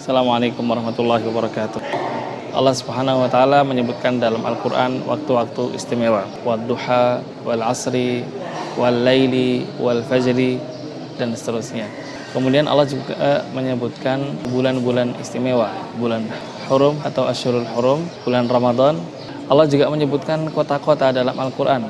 Assalamualaikum warahmatullahi wabarakatuh. Allah Subhanahu wa taala menyebutkan dalam Al-Qur'an waktu-waktu istimewa, wadduha, wal asri, wal laili, wal fajri, dan seterusnya. Kemudian Allah juga menyebutkan bulan-bulan istimewa, bulan hurum atau Asyhurul Hurum, bulan Ramadan. Allah juga menyebutkan kota-kota dalam Al-Qur'an.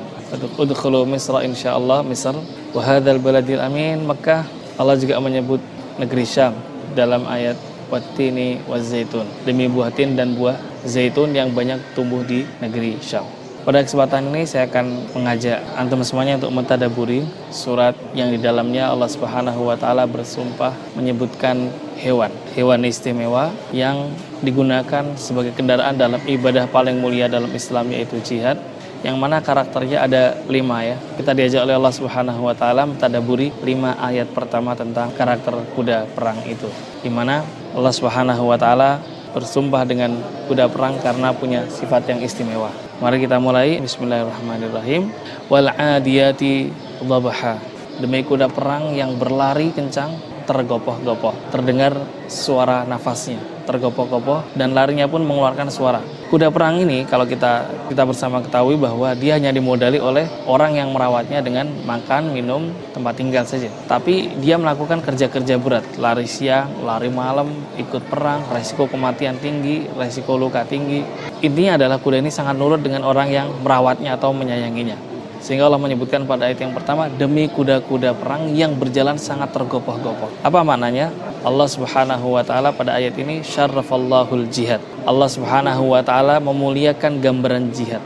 Udkhulu Misra insyaallah, Misr, wa hadzal baladil amin, Makkah. Allah juga menyebut negeri Syam dalam ayat wattini wazzaitun, demi buah tin dan buah zaitun yang banyak tumbuh di negeri Syam. Pada kesempatan ini saya akan mengajak antum semuanya untuk mentadaburi surat yang di dalamnya Allah Subhanahu wa taala bersumpah menyebutkan hewan istimewa yang digunakan sebagai kendaraan dalam ibadah paling mulia dalam Islam, yaitu jihad, yang mana karakternya ada 5 ya. Kita diajak oleh Allah Subhanahu wa taala mentadaburi 5 ayat pertama tentang karakter kuda perang itu, di mana Allah Subhanahu wa taala bersumpah dengan kuda perang karena punya sifat yang istimewa. Mari kita mulai. Bismillahirrahmanirrahim. Wal 'adiyati dhabha. Demi kuda perang yang berlari kencang, tergopoh-gopoh, terdengar suara nafasnya, tergopoh-gopoh, dan larinya pun mengeluarkan suara. Kuda perang ini kalau kita bersama ketahui bahwa dia hanya dimodali oleh orang yang merawatnya dengan makan, minum, tempat tinggal saja. Tapi dia melakukan kerja-kerja berat, lari siang, lari malam, ikut perang, resiko kematian tinggi, resiko luka tinggi. Intinya adalah kuda ini sangat nurut dengan orang yang merawatnya atau menyayanginya. Sehingga Allah menyebutkan pada ayat yang pertama, demi kuda-kuda perang yang berjalan sangat tergopoh-gopoh. Apa maknanya? Allah Subhanahu wa taala pada ayat ini syarrafallahul jihad. Allah Subhanahu wa taala memuliakan gambaran jihad.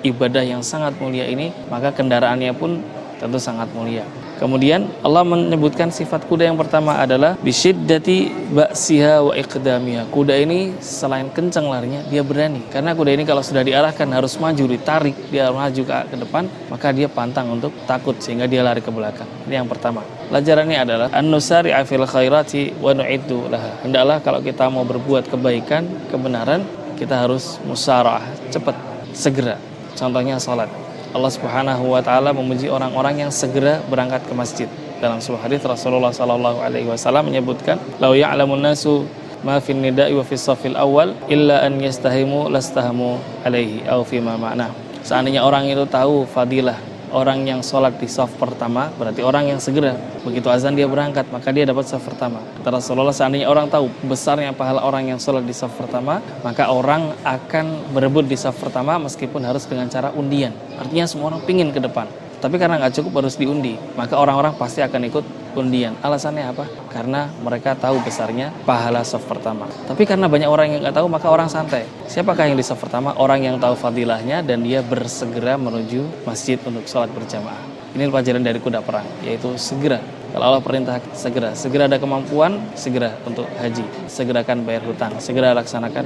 Ibadah yang sangat mulia ini, maka kendaraannya pun tentu sangat mulia. Kemudian Allah menyebutkan sifat kuda yang pertama adalah bisyiddati ba'siha wa iqdamiha. Kuda ini selain kencang larinya, dia berani. Karena kuda ini kalau sudah diarahkan harus maju, ditarik, dia maju ke depan, maka dia pantang untuk takut sehingga dia lari ke belakang. Ini yang pertama. Pelajarannya adalah an-nusari'a fil khairati wa nu'iddu laha. Hendaklah kalau kita mau berbuat kebaikan, kebenaran, kita harus musara'ah, cepat, segera. Contohnya salat. Allah Subhanahu wa taala memuji orang-orang yang segera berangkat ke masjid. Dalam sebuah hadis Rasulullah sallallahu alaihi wasallam menyebutkan, "Lau ya'lamun nasu ma fin nida'i wa fis safil awal illa an yastahimu lastahamu alaihi aw fi ma ma'na." Seandainya orang itu tahu fadilah orang yang sholat di saf pertama, berarti orang yang segera begitu azan dia berangkat, maka dia dapat saf pertama. Kata Rasulullah, seandainya orang tahu besarnya pahala orang yang sholat di saf pertama, maka orang akan berebut di saf pertama meskipun harus dengan cara undian. Artinya semua orang pingin ke depan, tapi karena nggak cukup harus diundi, maka orang-orang pasti akan ikut undian. Alasannya apa? Karena mereka tahu besarnya pahala saf pertama. Tapi karena banyak orang yang nggak tahu, maka orang santai. Siapakah yang di saf pertama? Orang yang tahu fadilahnya dan dia bersegera menuju masjid untuk sholat berjamaah. Ini pelajaran dari kuda perang, yaitu segera. Kalau Allah perintah segera ada kemampuan, segera untuk haji, segerakan bayar hutang, segera laksanakan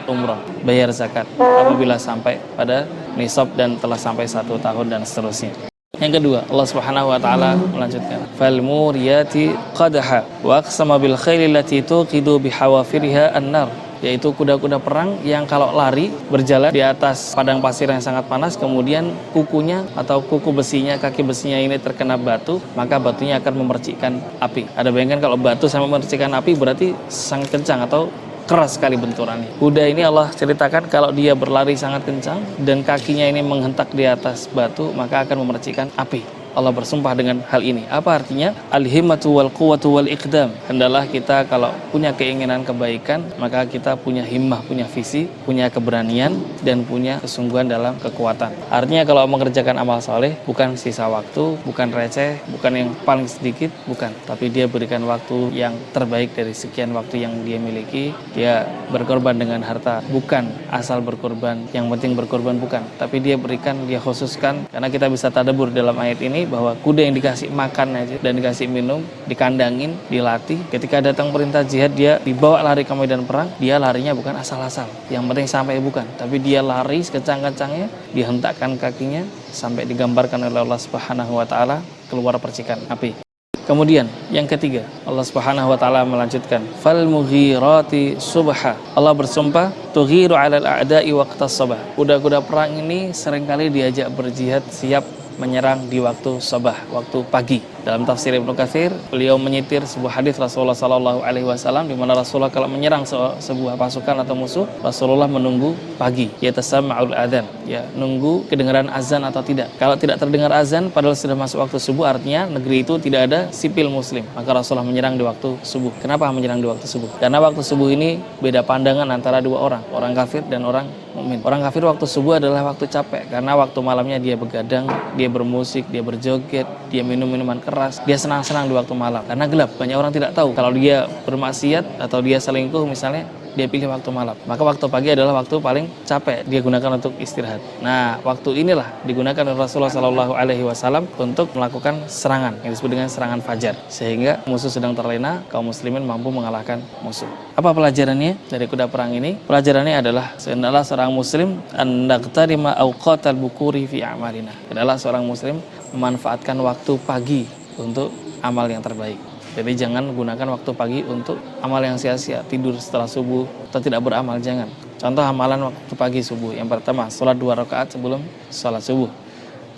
umrah, bayar zakat apabila sampai pada nisab dan telah sampai 1 tahun dan seterusnya. Yang kedua, Allah Subhanahu wa taala melanjutkan, fal muriyati qadha wa aqsama bil khayli allati tuqidu bihawafiriha an-nar, yaitu kuda-kuda perang yang kalau lari berjalan di atas padang pasir yang sangat panas, kemudian kukunya atau kuku besinya, kaki besinya ini terkena batu, maka batunya akan memercikkan api. Ada bayangkan kalau batu sama memercikkan api berarti sangat kencang atau keras sekali benturannya. Kuda ini Allah ceritakan kalau dia berlari sangat kencang dan kakinya ini menghentak di atas batu, maka akan memercikkan api. Allah bersumpah dengan hal ini. Apa artinya? Al-himmatu wal quwwatu wal iqdam. Hendaklah kita kalau punya keinginan kebaikan, maka kita punya himmah, punya visi, punya keberanian, dan punya kesungguhan dalam kekuatan. Artinya kalau mengerjakan amal soleh, bukan sisa waktu, bukan receh, bukan yang paling sedikit, bukan. Tapi dia berikan waktu yang terbaik dari sekian waktu yang dia miliki. Dia berkorban dengan harta, bukan asal berkorban, yang penting berkorban, bukan. Tapi dia berikan, dia khususkan, karena kita bisa tadabbur dalam ayat ini, bahwa kuda yang dikasih makan aja dan dikasih minum, dikandangin, dilatih, ketika datang perintah jihad dia dibawa lari ke medan perang, dia larinya bukan asal-asal, yang penting sampai, bukan, tapi dia lari sekencang-kencangnya, dihentakkan kakinya sampai digambarkan oleh Allah Subhanahu wa taala keluar percikan api. Kemudian yang ketiga, Allah Subhanahu wa taala melanjutkan, fal mughirati subha. Allah bersumpah, tughiru 'alal a'da'i waqtas sabah. Kuda-kuda perang ini seringkali diajak berjihad, siap menyerang di waktu sabah, waktu pagi. Dalam tafsir Ibnu Katsir, beliau menyitir sebuah hadis Rasulullah Sallallahu Alaihi Wasallam di mana Rasulullah kalau menyerang sebuah pasukan atau musuh, Rasulullah menunggu pagi, yatasamma'ul adzan, ya, nunggu kedengaran azan atau tidak. Kalau tidak terdengar azan padahal sudah masuk waktu subuh, artinya negeri itu tidak ada sipil muslim, maka Rasulullah menyerang di waktu subuh. Kenapa menyerang di waktu subuh? Karena waktu subuh ini beda pandangan antara dua orang kafir dan orang mukmin. Orang kafir waktu subuh adalah waktu capek, karena waktu malamnya dia begadang, dia bermusik, dia berjoget, dia minum minuman keras, dia senang-senang di waktu malam karena gelap. Banyak orang tidak tahu kalau dia bermaksiat atau dia selingkuh misalnya, dia pilih waktu malam. Maka waktu pagi adalah waktu paling capek, dia gunakan untuk istirahat. Nah, waktu inilah digunakan oleh Rasulullah Shallallahu Alaihi Wasallam untuk melakukan serangan yang disebut dengan serangan fajar, sehingga musuh sedang terlena, kaum muslimin mampu mengalahkan musuh. Apa pelajarannya dari kuda perang ini? Pelajarannya adalah hendaklah seorang muslim an-naqtarima awqatal bukuri fi a'malina. Adalah seorang muslim memanfaatkan waktu pagi untuk amal yang terbaik. Jadi jangan gunakan waktu pagi untuk amal yang sia-sia, tidur setelah subuh atau tidak beramal, jangan. Contoh amalan waktu pagi subuh, yang pertama sholat 2 rakaat sebelum sholat subuh,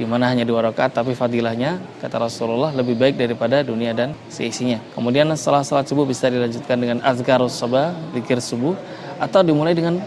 di mana hanya 2 rakaat tapi fadilahnya kata Rasulullah lebih baik daripada dunia dan seisinya. Kemudian setelah sholat subuh bisa dilanjutkan dengan azkarus sabah, zikir subuh, atau dimulai dengan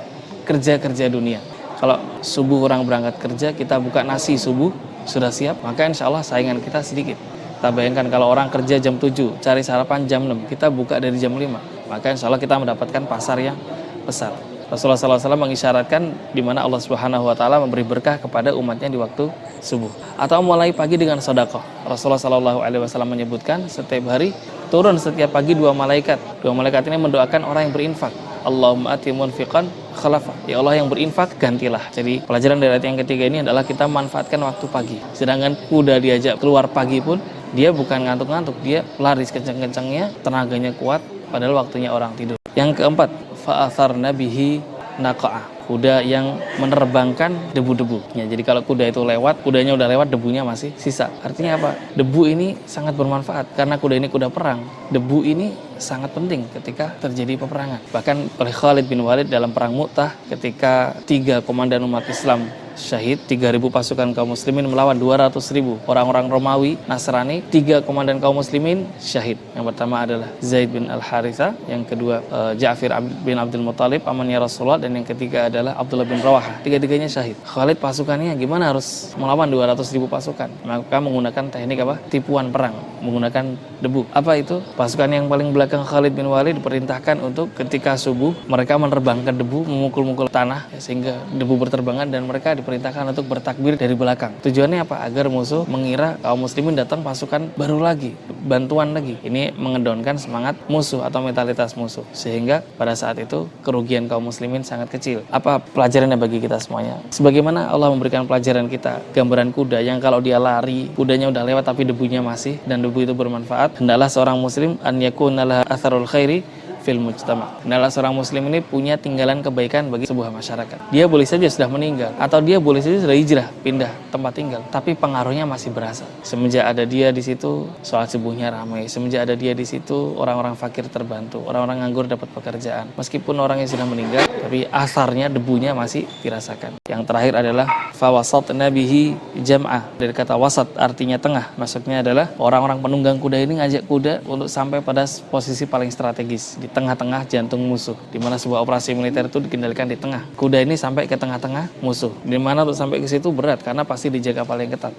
kerja-kerja dunia. Kalau subuh orang berangkat kerja, kita buka nasi subuh sudah siap, maka insya Allah saingan kita sedikit. Kita bayangkan kalau orang kerja jam 7, cari sarapan jam 6, kita buka dari jam 5, maka insya Allah kita mendapatkan pasar yang besar. Rasulullah SAW mengisyaratkan di mana Allah Subhanahu Wa Taala memberi berkah kepada umatnya di waktu subuh. Atau mulai pagi dengan sedekah. Rasulullah SAW menyebutkan setiap hari turun setiap pagi 2 malaikat. 2 malaikat ini mendoakan orang yang berinfak. Allahumma ati munfiqan khalafa. Ya Allah yang berinfak gantilah. Jadi pelajaran dari ayat yang ketiga ini adalah kita manfaatkan waktu pagi. Sedangkan kuda diajak keluar pagi pun dia bukan ngantuk-ngantuk, dia lari kencang-kencangnya, tenaganya kuat, padahal waktunya orang tidur. Yang keempat, fa'atharna bihi naqa'ah. Kuda yang menerbangkan debu-debu. Ya, jadi kalau kuda itu lewat, kudanya udah lewat, debunya masih sisa. Artinya apa? Debu ini sangat bermanfaat karena kuda ini kuda perang. Debu ini sangat penting ketika terjadi peperangan. Bahkan oleh Khalid bin Walid dalam perang Mu'tah, ketika 3 komandan umat Islam syahid, 3.000 pasukan kaum muslimin melawan 200.000 orang-orang Romawi, Nasrani, 3 komandan kaum muslimin syahid. Yang pertama adalah Zaid bin Al-Haritha, yang kedua Ja'fir bin Abdul Muttalib, amannya Rasulullah, dan yang ketiga adalah Abdullah bin Rawahah. Tiga-tiganya syahid. Khalid pasukannya gimana harus melawan 200.000 pasukan? Maka menggunakan teknik apa? Tipuan perang, menggunakan debu. Apa itu? Pasukan yang paling belakang Khalid bin Walid diperintahkan untuk ketika subuh mereka menerbangkan debu, memukul-mukul tanah sehingga debu berterbangan, dan mereka diperintahkan untuk bertakbir dari belakang. Tujuannya apa? Agar musuh mengira kaum muslimin datang pasukan baru lagi, bantuan lagi. Ini mengedonkan semangat musuh atau mentalitas musuh, sehingga pada saat itu kerugian kaum muslimin sangat kecil. Apa pelajarannya bagi kita semuanya? Sebagaimana Allah memberikan pelajaran kita, gambaran kuda yang kalau dia lari, kudanya udah lewat tapi debunya masih, dan debu itu bermanfaat. Hendaklah seorang muslim an yakuna laha atharul khairi fil mujtama. Hendaklah seorang muslim ini punya tinggalan kebaikan bagi sebuah masyarakat. Dia boleh saja sudah meninggal, atau dia boleh saja sudah hijrah, pindah tempat tinggal, tapi pengaruhnya masih berasa. Semenjak ada dia di situ, sholat subuhnya ramai. Semenjak ada dia di situ, orang-orang fakir terbantu, orang-orang nganggur dapat pekerjaan. Meskipun orangnya sudah meninggal, tapi asarnya, debunya masih dirasakan. Yang terakhir adalah fawasatna bihi jam'ah. Dari kata wasat artinya tengah. Maksudnya adalah orang-orang penunggang kuda ini ngajak kuda untuk sampai pada posisi paling strategis, di tengah-tengah jantung musuh, di mana sebuah operasi militer itu dikendalikan di tengah. Kuda ini sampai ke tengah-tengah musuh, di mana untuk sampai ke situ berat karena pasti dijaga paling ketat.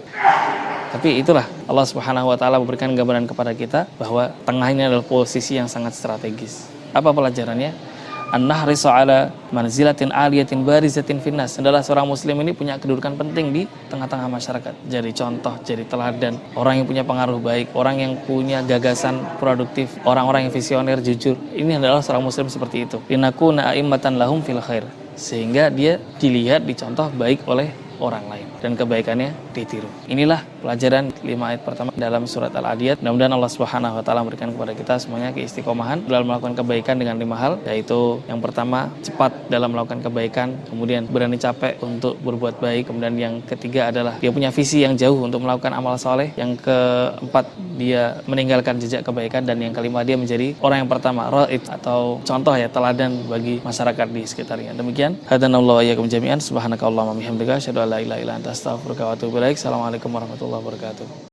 Tapi itulah Allah Subhanahu Wa Taala memberikan gambaran kepada kita bahwa tengah ini adalah posisi yang sangat strategis. Apa pelajarannya? An-nahrisu ala manzilatin aliyatin barizatin finnas. Adalah seorang muslim ini punya kedudukan penting di tengah-tengah masyarakat. Jadi contoh, jadi teladan, orang yang punya pengaruh baik, orang yang punya gagasan produktif, orang-orang yang visioner, jujur. Ini adalah seorang muslim seperti itu. Linakuna a'immatan lahum fil khair. Sehingga dia dilihat, dicontoh baik oleh orang lain dan kebaikannya ditiru. Inilah pelajaran 5 ayat pertama dalam surat Al-Adiyat. Mudah-mudahan Allah Subhanahu Wa Taala memberikan kepada kita semuanya keistiqomahan dalam melakukan kebaikan dengan 5 hal, yaitu yang pertama cepat dalam melakukan kebaikan, kemudian berani capek untuk berbuat baik, kemudian yang ketiga adalah dia punya visi yang jauh untuk melakukan amal soleh, yang keempat dia meninggalkan jejak kebaikan, dan yang kelima dia menjadi orang yang pertama ra'id atau contoh ya, teladan bagi masyarakat di sekitarnya. Demikian hadanallahu wa iyyakum jami'an, subhanakallahumma wa bihamdika asyhadu an la ilaha illa anta astaghfiruka wa atubu ilaik. Assalamualaikum warahmatullahi wabarakatuh.